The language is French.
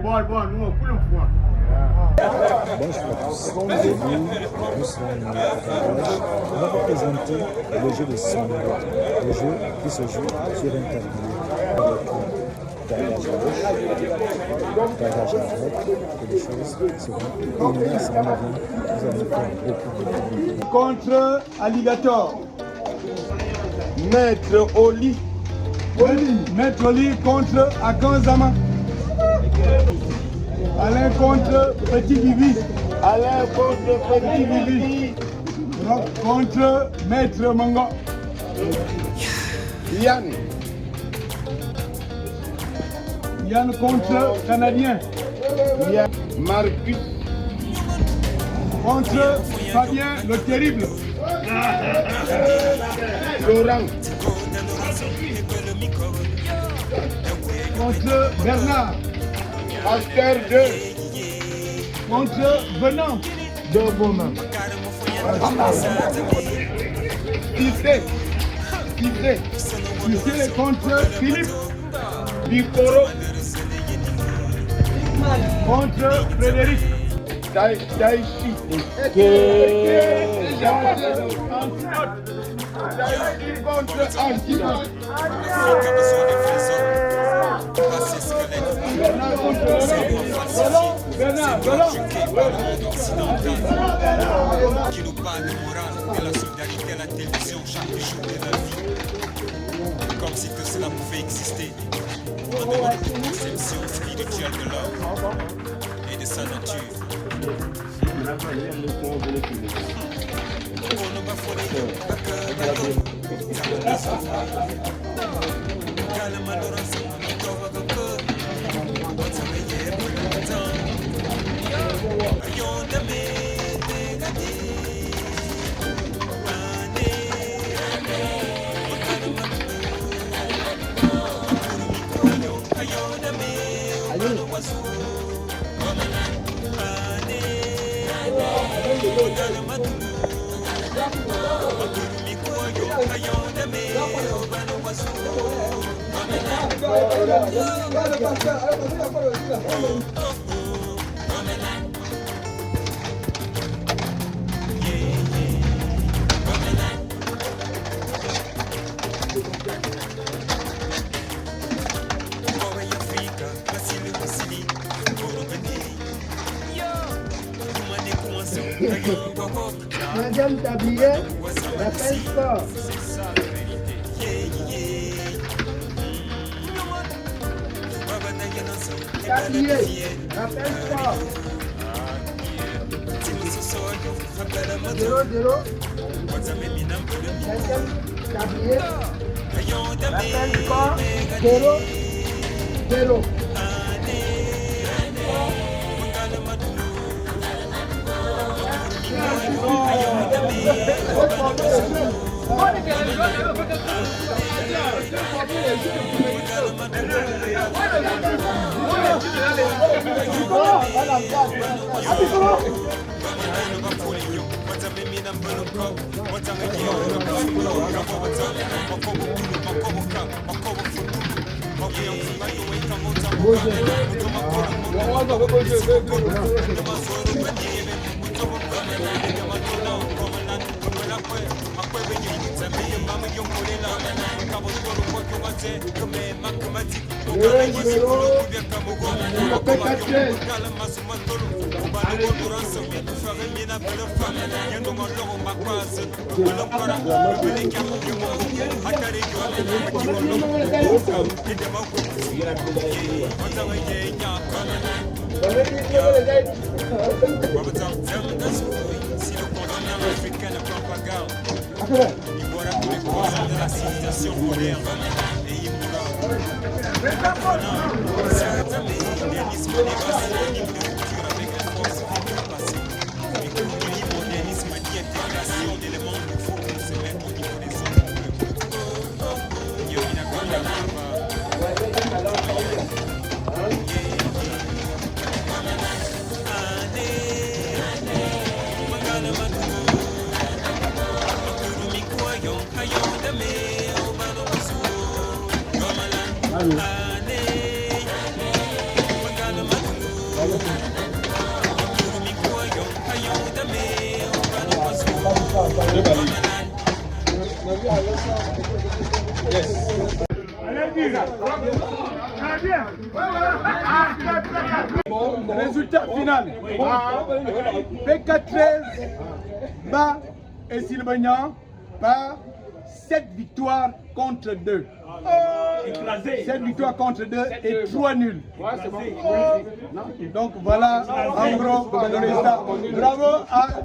Bonjour à tous. Aujourd'hui, nous sommes on va vous présenter le jeu de Simon. Le jeu qui se joue sur un tablier avec garage à gauche, garage à droite, et les choses seront immensément bien. Vous allez faire beaucoup. Contre Alligator. Maître Oli. Maître Oli contre Akanzama. Alain contre Petit Bibi. Alain contre Petit Bibi. Contre Maître Mango. Yann. Yann contre Canadien. Yann. Marcus. Contre Fabien le Terrible. Laurent. Contre Bernard. Master 2. Contre Venant. De Beaumain. Tissé contre Philippe. Bicoro. Contre Frédéric. Taïchi. Contre Antidote. Bernard, qui nous parle de morale, de la solidarité à la télévision chaque jour de la vie. Comme si tout cela pouvait exister. En dehors de toute conception spirituelle de l'homme et de sa nature. Madame Tablier, rappelle fort. Tablier, rappelle fort. 0-0. Madame Tablier, rappelle fort. 0-0. Bon, résultat final. PK13 bat Essilbagnan par 7 victoires contre 2. 7 victoires contre 2 et 3 nuls. Donc voilà en gros le résultat. Bravo à